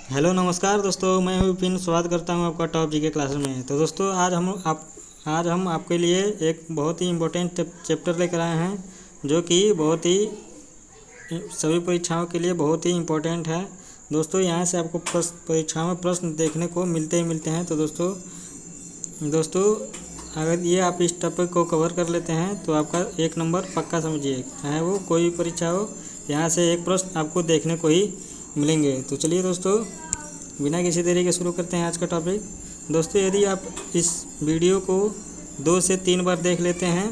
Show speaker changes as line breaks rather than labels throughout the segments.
Hello नमस्कार दोस्तों, मैं विपिन स्वागत करता हूं आपका टॉप जीके क्लासेस में। तो दोस्तों आज हम आपके लिए एक बहुत ही इम्पोर्टेंट चैप्टर लेकर आए हैं, जो कि बहुत ही सभी परीक्षाओं के लिए बहुत ही इम्पोर्टेंट है। दोस्तों यहाँ से आपको परीक्षाओं में प्रश्न देखने को मिलते हैं। तो दोस्तों अगर ये आप इस टॉपिक को कवर कर लेते हैं तो आपका एक नंबर पक्का समझिए, चाहे वो कोई भी परीक्षा हो, यहाँ से एक प्रश्न आपको देखने को ही मिलेंगे। तो चलिए दोस्तों, बिना किसी देरी के शुरू करते हैं आज का टॉपिक। दोस्तों यदि आप इस वीडियो को 2 से 3 बार देख लेते हैं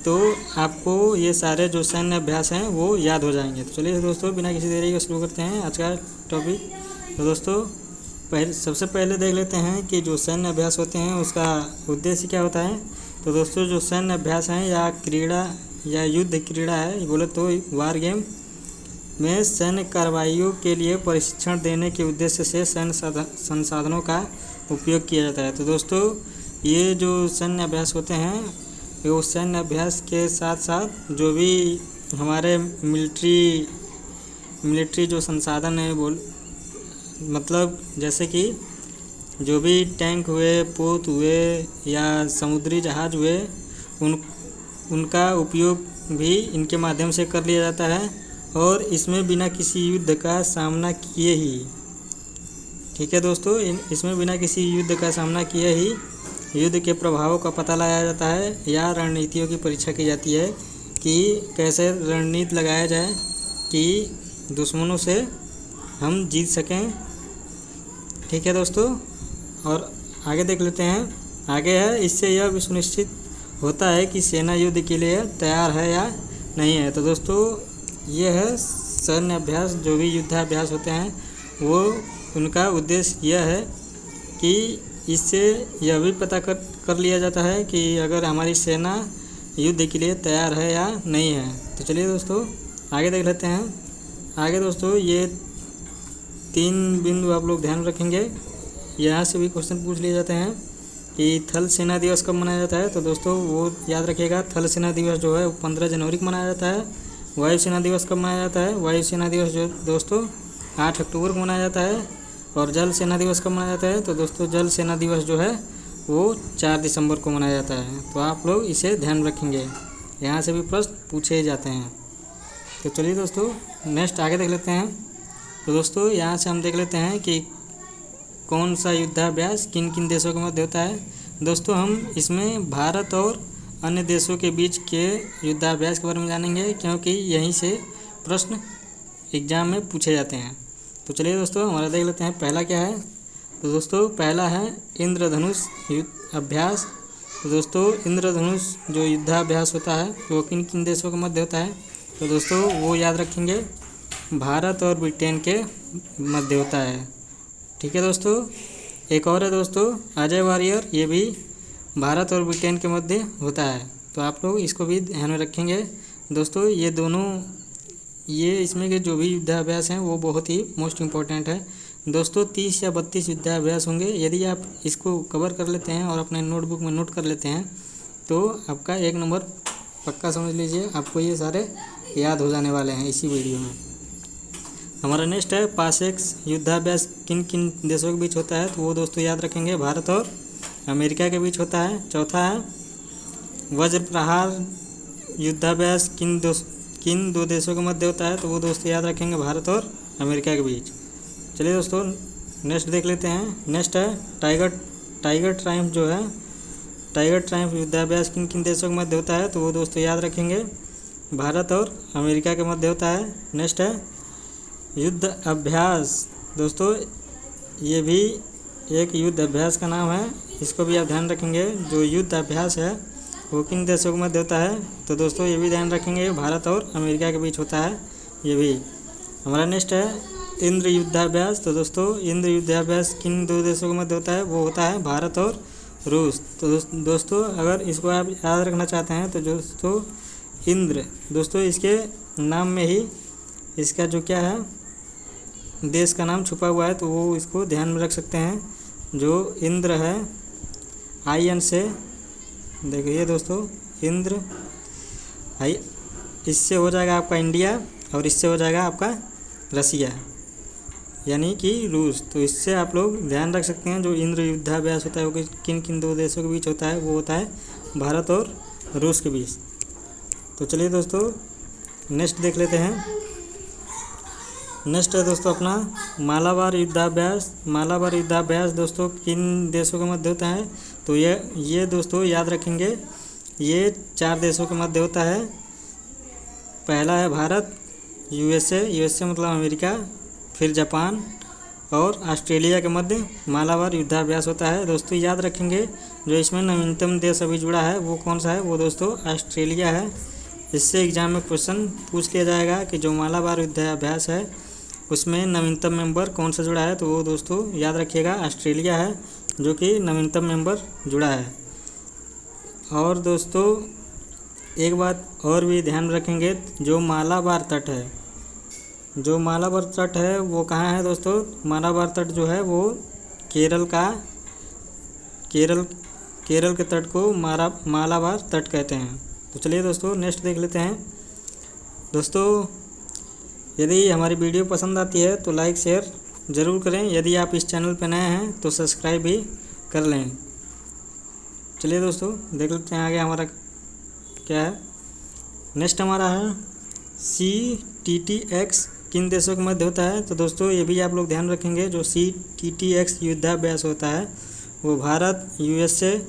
तो आपको ये सारे जो सैन्य अभ्यास हैं वो याद हो जाएंगे। तो चलिए दोस्तों, बिना किसी देरी के शुरू करते हैं आज का टॉपिक। तो दोस्तों सबसे पहले देख लेते हैं कि जो सैन्य अभ्यास होते हैं उसका उद्देश्य क्या होता है। तो दोस्तों जो सैन्य अभ्यास हैं या क्रीड़ा या युद्ध क्रीड़ा है, बोले तो वार गेम में सैन्य कार्रवाइयों के लिए प्रशिक्षण देने के उद्देश्य से सैन्य संसाधनों का उपयोग किया जाता है। तो दोस्तों ये जो सैन्य अभ्यास होते हैं, वो सैन्य अभ्यास के साथ साथ जो भी हमारे मिलिट्री जो संसाधन है, मतलब जैसे कि जो भी टैंक हुए, पोत हुए या समुद्री जहाज हुए, उनका उपयोग भी इनके माध्यम से कर लिया जाता है, और इसमें बिना किसी युद्ध का सामना किए ही, ठीक है दोस्तों, इसमें बिना किसी युद्ध का सामना किए ही युद्ध के प्रभावों का पता लगाया जाता है या रणनीतियों की परीक्षा की जाती है कि कैसे रणनीति लगाया जाए कि दुश्मनों से हम जीत सकें। ठीक है दोस्तों, और आगे देख लेते हैं। आगे है, इससे यह भी सुनिश्चित होता है कि सेना युद्ध के लिए तैयार है या नहीं है। तो दोस्तों ये है सैन्य अभ्यास, जो भी युद्धाभ्यास होते हैं वो उनका उद्देश्य यह है कि इससे यह भी पता कर लिया जाता है कि अगर हमारी सेना युद्ध के लिए तैयार है या नहीं है। तो चलिए दोस्तों आगे देख लेते हैं। आगे दोस्तों ये 3 बिंदु आप लोग ध्यान रखेंगे, यहाँ से भी क्वेश्चन पूछ लिए जाते हैं कि थल सेना दिवस कब मनाया जाता है। तो दोस्तों वो याद रखिएगा, थल सेना दिवस जो है 15 जनवरी को मनाया जाता है। वायु सेना दिवस कब मनाया जाता है? वायु सेना दिवस जो दोस्तों 8 अक्टूबर को मनाया जाता है। और जल सेना दिवस कब मनाया जाता है? तो दोस्तों जल सेना दिवस जो है वो 4 दिसंबर को मनाया जाता है। तो आप लोग इसे ध्यान रखेंगे, यहाँ से भी प्रश्न पूछे जाते हैं। तो चलिए दोस्तों नेक्स्ट आगे देख लेते हैं। तो दोस्तों यहाँ से हम देख लेते हैं कि कौन सा युद्धाभ्यास किन किन देशों के मध्य होता है। दोस्तों हम इसमें भारत और अन्य देशों के बीच के युद्धाभ्यास के बारे में जानेंगे, क्योंकि यहीं से प्रश्न एग्जाम में पूछे जाते हैं। तो चलिए दोस्तों हमारा देख लेते हैं पहला क्या है। तो दोस्तों पहला है इंद्रधनुष युद्ध अभ्यास। तो दोस्तों इंद्रधनुष जो युद्धाभ्यास होता है वो किन किन देशों के मध्य होता है। तो दोस्तों वो याद रखेंगे, भारत और ब्रिटेन के मध्य होता है। ठीक है दोस्तों, एक और है दोस्तों अजय वॉरियर, ये भी भारत और ब्रिटेन के मध्य होता है। तो आप लोग इसको भी ध्यान में रखेंगे दोस्तों। ये इसमें के जो भी युद्धाभ्यास हैं वो बहुत ही मोस्ट इम्पोर्टेंट है दोस्तों। 30 या 32 युद्धाभ्यास होंगे। यदि आप इसको कवर कर लेते हैं और अपने नोटबुक में नोट कर लेते हैं तो आपका एक नंबर पक्का समझ लीजिए, आपको ये सारे याद हो जाने वाले हैं इसी वीडियो में। हमारा नेक्स्ट है पासेक्स युद्धाभ्यास किन किन देशों के बीच होता है। तो वो दोस्तों याद रखेंगे, भारत और अमेरिका के बीच होता है। चौथा है वज्र प्रहार युद्धाभ्यास किन 2 देशों के मध्य होता है। तो वो दोस्तों याद रखेंगे, भारत और अमेरिका के बीच। चलिए दोस्तों नेक्स्ट देख लेते हैं। नेक्स्ट है टाइगर ट्रायम्फ जो है, टाइगर ट्रायम्फ युद्धाभ्यास किन किन देशों के मध्य होता है। तो वो दोस्तों याद रखेंगे, भारत और अमेरिका के मध्य होता है। नेक्स्ट है युद्ध अभ्यास। दोस्तों ये भी एक युद्ध अभ्यास का नाम है, इसको भी आप ध्यान रखेंगे। जो युद्ध अभ्यास है वो किन देशों के मध्य होता है। तो दोस्तों ये भी ध्यान रखेंगे, भारत और अमेरिका के बीच होता है ये भी। हमारा नेक्स्ट है इंद्र युद्धाभ्यास। तो दोस्तों इंद्र युद्धाभ्यास किन 2 देशों के मध्य होता है। वो होता है भारत और रूस। तो दोस्तों अगर इसको आप याद रखना चाहते हैं तो दोस्तों इंद्र, दोस्तों इसके नाम में ही इसका जो क्या है देश का नाम छुपा हुआ है, तो वो इसको ध्यान में रख सकते हैं। जो इंद्र है IN से, देखिए दोस्तों इंद्र इससे हो जाएगा आपका इंडिया और इससे हो जाएगा आपका रसिया। यानी कि रूस। तो इससे आप लोग ध्यान रख सकते हैं जो इंद्र युद्धाभ्यास होता है वो किन किन दो देशों के बीच होता है, वो होता है भारत और रूस के बीच। तो चलिए दोस्तों नेक्स्ट देख लेते हैं। नेक्स्ट है दोस्तों अपना मालाबार युद्धाभ्यास। मालाबार युद्धाभ्यास दोस्तों किन देशों के मध्य होता है, तो ये दोस्तों याद रखेंगे, ये 4 देशों के मध्य होता है। पहला है भारत, यूएसए मतलब अमेरिका, फिर जापान और ऑस्ट्रेलिया के मध्य मालाबार युद्धाभ्यास होता है। दोस्तों याद रखेंगे जो इसमें नवीनतम देश अभी जुड़ा है वो कौन सा है, वो दोस्तों ऑस्ट्रेलिया है। इससे एग्जाम में क्वेश्चन पूछ लिया जाएगा कि जो मालाबार युद्धाभ्यास है उसमें नवीनतम मेंबर कौन सा जुड़ा है, तो वो दोस्तों याद रखिएगा ऑस्ट्रेलिया है जो कि नवीनतम मेंबर जुड़ा है। और दोस्तों एक बात और भी ध्यान रखेंगे, जो मालाबार तट है वो कहाँ है दोस्तों, मालाबार तट जो है वो केरल के तट को मालाबार तट कहते हैं। तो चलिए दोस्तों नेक्स्ट देख लेते हैं। दोस्तों यदि हमारी वीडियो पसंद आती है तो लाइक शेयर ज़रूर करें, यदि आप इस चैनल पर नए हैं तो सब्सक्राइब भी कर लें। चलिए दोस्तों देख लेते हैं आगे हमारा क्या है। नेक्स्ट हमारा है CTTX किन देशों के मध्य होता है, तो दोस्तों ये भी आप लोग ध्यान रखेंगे, जो CTTX युद्धाभ्यास होता है वो भारत, यूएसए,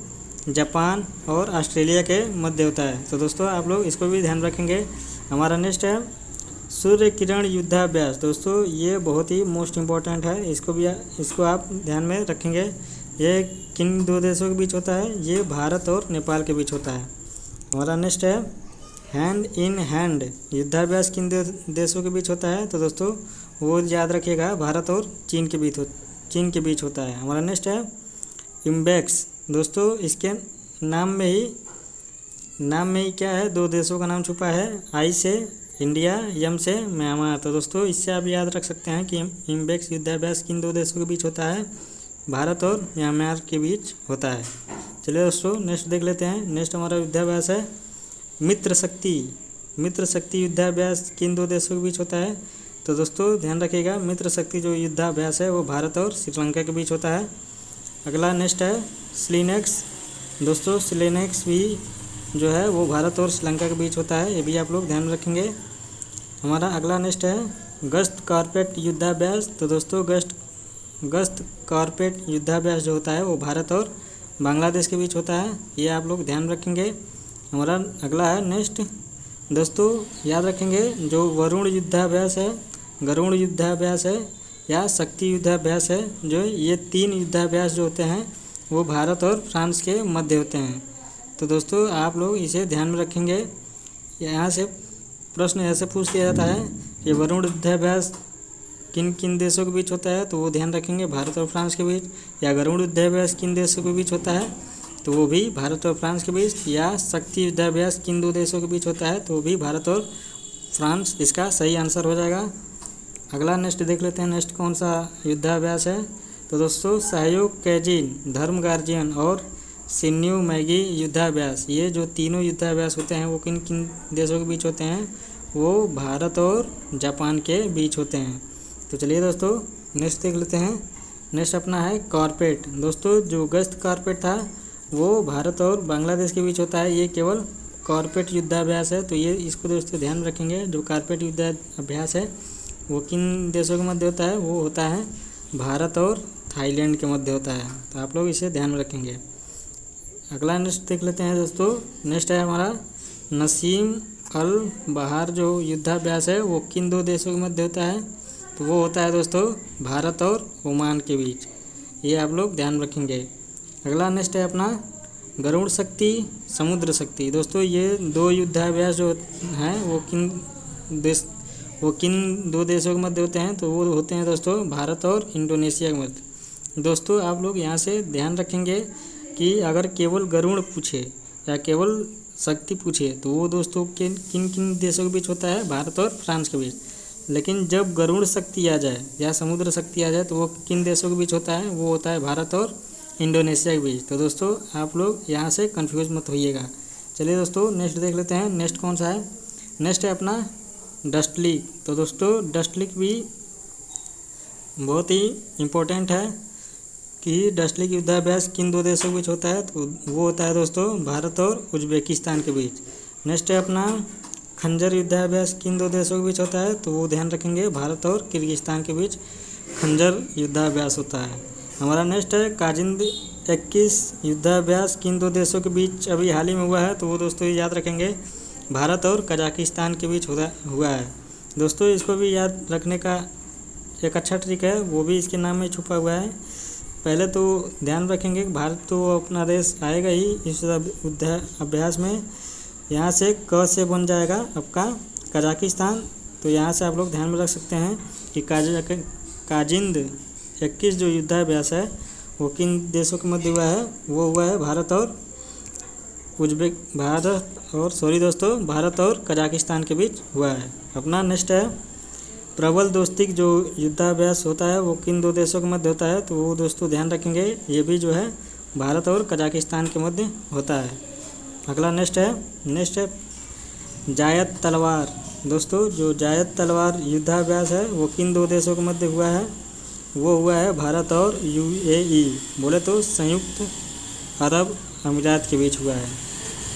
जापान और ऑस्ट्रेलिया के मध्य होता है। तो दोस्तों आप लोग इसको भी ध्यान रखेंगे। हमारा नेक्स्ट है सूर्य किरण युद्धाभ्यास। दोस्तों ये बहुत ही मोस्ट इम्पॉर्टेंट है, इसको आप ध्यान में रखेंगे। ये किन 2 देशों के बीच होता है, ये भारत और नेपाल के बीच होता है। हमारा नेक्स्ट है हैंड इन हैंड युद्धाभ्यास किन देशों के बीच होता है, तो दोस्तों वो याद रखिएगा भारत और चीन के बीच होता है। हमारा नेक्स्ट है इम्बेक्स। दोस्तों इसके नाम में ही क्या है, 2 देशों का नाम छुपा है, आई से इंडिया, एम से म्यांमार। तो दोस्तों इससे आप याद रख सकते हैं कि इम्बेक्स युद्धाभ्यास किन 2 देशों के बीच होता है, भारत और म्यांमार के बीच होता है। चलिए दोस्तों नेक्स्ट देख लेते हैं। नेक्स्ट हमारा युद्धाभ्यास है मित्र शक्ति युद्धाभ्यास किन 2 देशों के बीच होता है, तो दोस्तों ध्यान रखिएगा मित्र शक्ति जो युद्धाभ्यास है वो भारत और श्रीलंका के बीच होता है। अगला नेक्स्ट है स्लिनेक्स। दोस्तों स्लिनेक्स भी जो है वो भारत और श्रीलंका के बीच होता है, ये भी आप लोग ध्यान रखेंगे। हमारा अगला नेक्स्ट है गश्त कारपेट युद्धाभ्यास। तो दोस्तों गश्त कारपेट युद्धाभ्यास जो होता है वो भारत और बांग्लादेश के बीच होता है, ये आप लोग ध्यान रखेंगे। हमारा अगला है नेक्स्ट, दोस्तों याद रखेंगे जो वरुण युद्धाभ्यास है, गरुड़ युद्धाभ्यास है या शक्ति युद्धाभ्यास है, जो ये 3 युद्धाभ्यास जो होते हैं वो भारत और फ्रांस के मध्य होते हैं। तो दोस्तों आप लोग इसे ध्यान में रखेंगे। यहाँ से प्रश्न ऐसे पूछ लिया जाता है कि वरुण युद्धाभ्यास किन किन देशों के बीच होता है, तो वो ध्यान रखेंगे भारत और फ्रांस के बीच। या गरुड़ युद्धाभ्यास किन देशों के बीच होता है, तो वो भी भारत और फ्रांस के बीच। या शक्ति युद्धाभ्यास किन 2 देशों के बीच होता है, तो वो भी भारत और फ्रांस इसका सही आंसर हो जाएगा। अगला नेक्स्ट देख लेते हैं। नेक्स्ट कौन सा युद्धाभ्यास है, तो दोस्तों सहयोग कैजिन, धर्म गार्जियन और सिन्यू मैगी युद्धाभ्यास, ये जो तीनों युद्धाभ्यास होते हैं वो किन किन देशों के बीच होते हैं, वो भारत और जापान के बीच होते हैं। तो चलिए दोस्तों नेक्स्ट देख लेते हैं। नेक्स्ट अपना है कारपेट। दोस्तों जो गश्त कारपेट था वो भारत और बांग्लादेश के बीच होता है, ये केवल कारपेट युद्धाभ्यास है। तो ये इसको दोस्तों ध्यान रखेंगे, जो कारपेट युद्धाभ्यास है वो किन देशों के मध्य होता है, वो होता है भारत और थाईलैंड के मध्य होता है। तो आप लोग इसे ध्यान में रखेंगे। अगला नेक्स्ट देख लेते हैं दोस्तों। नेक्स्ट है हमारा नसीम अल बहार जो युद्धाभ्यास है वो किन 2 देशों के मध्य होता है, तो वो होता है दोस्तों भारत और ओमान के बीच, ये आप लोग ध्यान रखेंगे। अगला नेक्स्ट है अपना गरुड़ शक्ति, समुद्र शक्ति। दोस्तों ये 2 युद्धाभ्यास जो हैं वो किन 2 देशों के मध्य होते हैं, तो वो होते हैं दोस्तों भारत और इंडोनेशिया के मध्य। दोस्तों आप लोग यहाँ से ध्यान रखेंगे कि अगर केवल गरुड़ पूछे या केवल शक्ति पूछे तो वो दोस्तों किन किन देशों के बीच होता है, भारत और फ्रांस के बीच। लेकिन जब गरुड़ शक्ति आ जाए या समुद्र शक्ति आ जाए तो वो किन देशों के बीच होता है, वो होता है भारत और इंडोनेशिया के बीच। तो दोस्तों आप लोग यहाँ से कंफ्यूज मत होइएगा। चलिए दोस्तों नेक्स्ट देख लेते हैं। नेक्स्ट कौन सा है, नेक्स्ट है अपना डस्टलिक। तो दोस्तों डस्टलिक भी बहुत ही इम्पोर्टेंट है कि डस्ट लेक युद्धाभ्यास किन दो देशों के बीच होता है, तो वो होता है दोस्तों भारत और उज्बेकिस्तान के बीच। नेक्स्ट है अपना खंजर युद्धाभ्यास किन दो देशों के बीच होता है, तो वो ध्यान रखेंगे भारत और किर्गिस्तान के बीच खंजर युद्धाभ्यास होता है। हमारा नेक्स्ट है काजिंद 21 युद्धाभ्यास किन दो देशों के बीच अभी हाल ही में हुआ है, तो वो दोस्तों ये याद रखेंगे भारत और कजाकिस्तान के बीच हुआ है। दोस्तों इसको भी याद रखने का एक अच्छा ट्रिक है, वो भी इसके नाम में छुपा हुआ है। पहले तो ध्यान रखेंगे कि भारत तो अपना देश आएगा ही इस युद्धाभ्यास में। यहाँ से क से बन जाएगा आपका कजाकिस्तान, तो यहाँ से आप लोग ध्यान में रख सकते हैं कि काजिंद 21 जो युद्धाभ्यास है वो किन देशों के मध्य हुआ है, वो हुआ है भारत और कजाकिस्तान के बीच हुआ है। अपना नेक्स्ट है प्रबल दोस्तिक जो युद्धाभ्यास होता है वो किन दो देशों के मध्य होता है, तो वो दोस्तों ध्यान रखेंगे ये भी जो है भारत और कजाकिस्तान के मध्य होता है। अगला नेक्स्ट है जायद तलवार। दोस्तों जो जायद तलवार युद्धाभ्यास है वो किन दो देशों के मध्य हुआ है, वो हुआ है भारत और UAE, बोले तो संयुक्त अरब अमीरात के बीच हुआ है।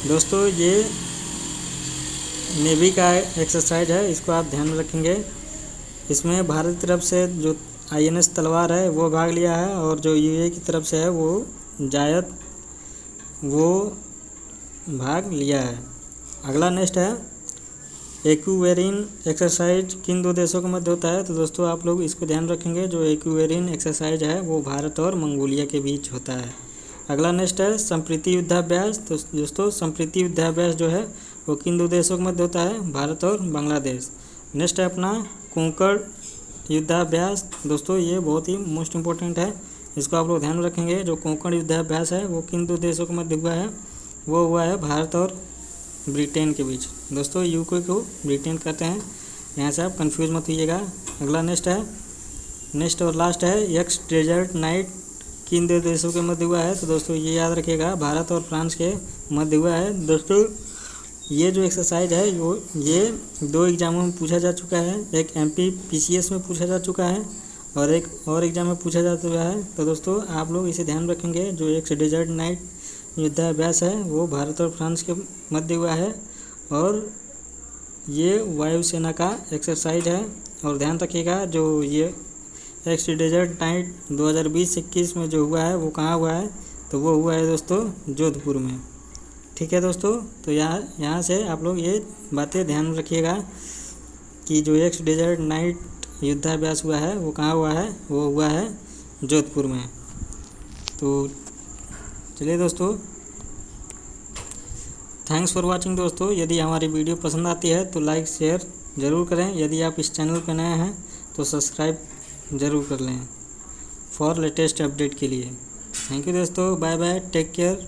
दोस्तों ये नेवी का एक्सरसाइज है, इसको आप ध्यान में रखेंगे। इसमें भारत की तरफ से जो INS तलवार है वो भाग लिया है, और जो UAE की तरफ से है वो जायद वो भाग लिया है। अगला नेक्स्ट है एक्वेरिन एक्सरसाइज किन दो देशों के मध्य होता है, तो दोस्तों आप लोग इसको ध्यान रखेंगे। जो एक्वेरिन एक्सरसाइज है वो भारत और मंगोलिया के बीच होता है। अगला नेक्स्ट है संप्रीति युद्धाभ्यास। तो दोस्तों संप्रीति युद्धाभ्यास जो है वो किन दो देशों के मध्य होता है, भारत और बांग्लादेश। नेक्स्ट है अपना कोंकण युद्धाभ्यास। दोस्तों ये बहुत ही मोस्ट इम्पोर्टेंट है, इसको आप लोग ध्यान में रखेंगे। जो कोंकण युद्धाभ्यास है वो किन दो देशों के मध्य हुआ है, वो हुआ है भारत और ब्रिटेन के बीच। दोस्तों यूके को ब्रिटेन कहते हैं, यहाँ से आप कंफ्यूज मत होइएगा। अगला नेक्स्ट और लास्ट है एक्स डेजर्ट नाइट किन दो देशों के मध्य हुआ है, तो दोस्तों ये याद रखिएगा भारत और फ्रांस के मध्य हुआ है। दोस्तों ये जो एक्सरसाइज है ये 2 एग्जामों में पूछा जा चुका है, एक MP PCS में पूछा जा चुका है और एक और एग्जाम में पूछा जा चुका है। तो दोस्तों आप लोग इसे ध्यान रखेंगे। जो एक्स डेजर्ट नाइट युद्धाभ्यास है वो भारत और फ्रांस के मध्य हुआ है, और ये वायुसेना का एक्सरसाइज है। और ध्यान रखिएगा जो ये एक्स डेजर्ट नाइट 2020-21 में जो हुआ है वो कहाँ हुआ है, तो वो हुआ है दोस्तों जोधपुर में। ठीक है दोस्तों, तो यहाँ से आप लोग ये बातें ध्यान में रखिएगा कि जो एक्स डेजर्ट नाइट युद्धाभ्यास हुआ है वो कहाँ हुआ है, वो हुआ है जोधपुर में। तो चलिए दोस्तों, थैंक्स फॉर वाचिंग। दोस्तों यदि हमारी वीडियो पसंद आती है तो लाइक शेयर ज़रूर करें। यदि आप इस चैनल पर नए हैं तो सब्सक्राइब ज़रूर कर लें फॉर लेटेस्ट अपडेट के लिए। थैंक यू दोस्तों, बाय बाय, टेक केयर।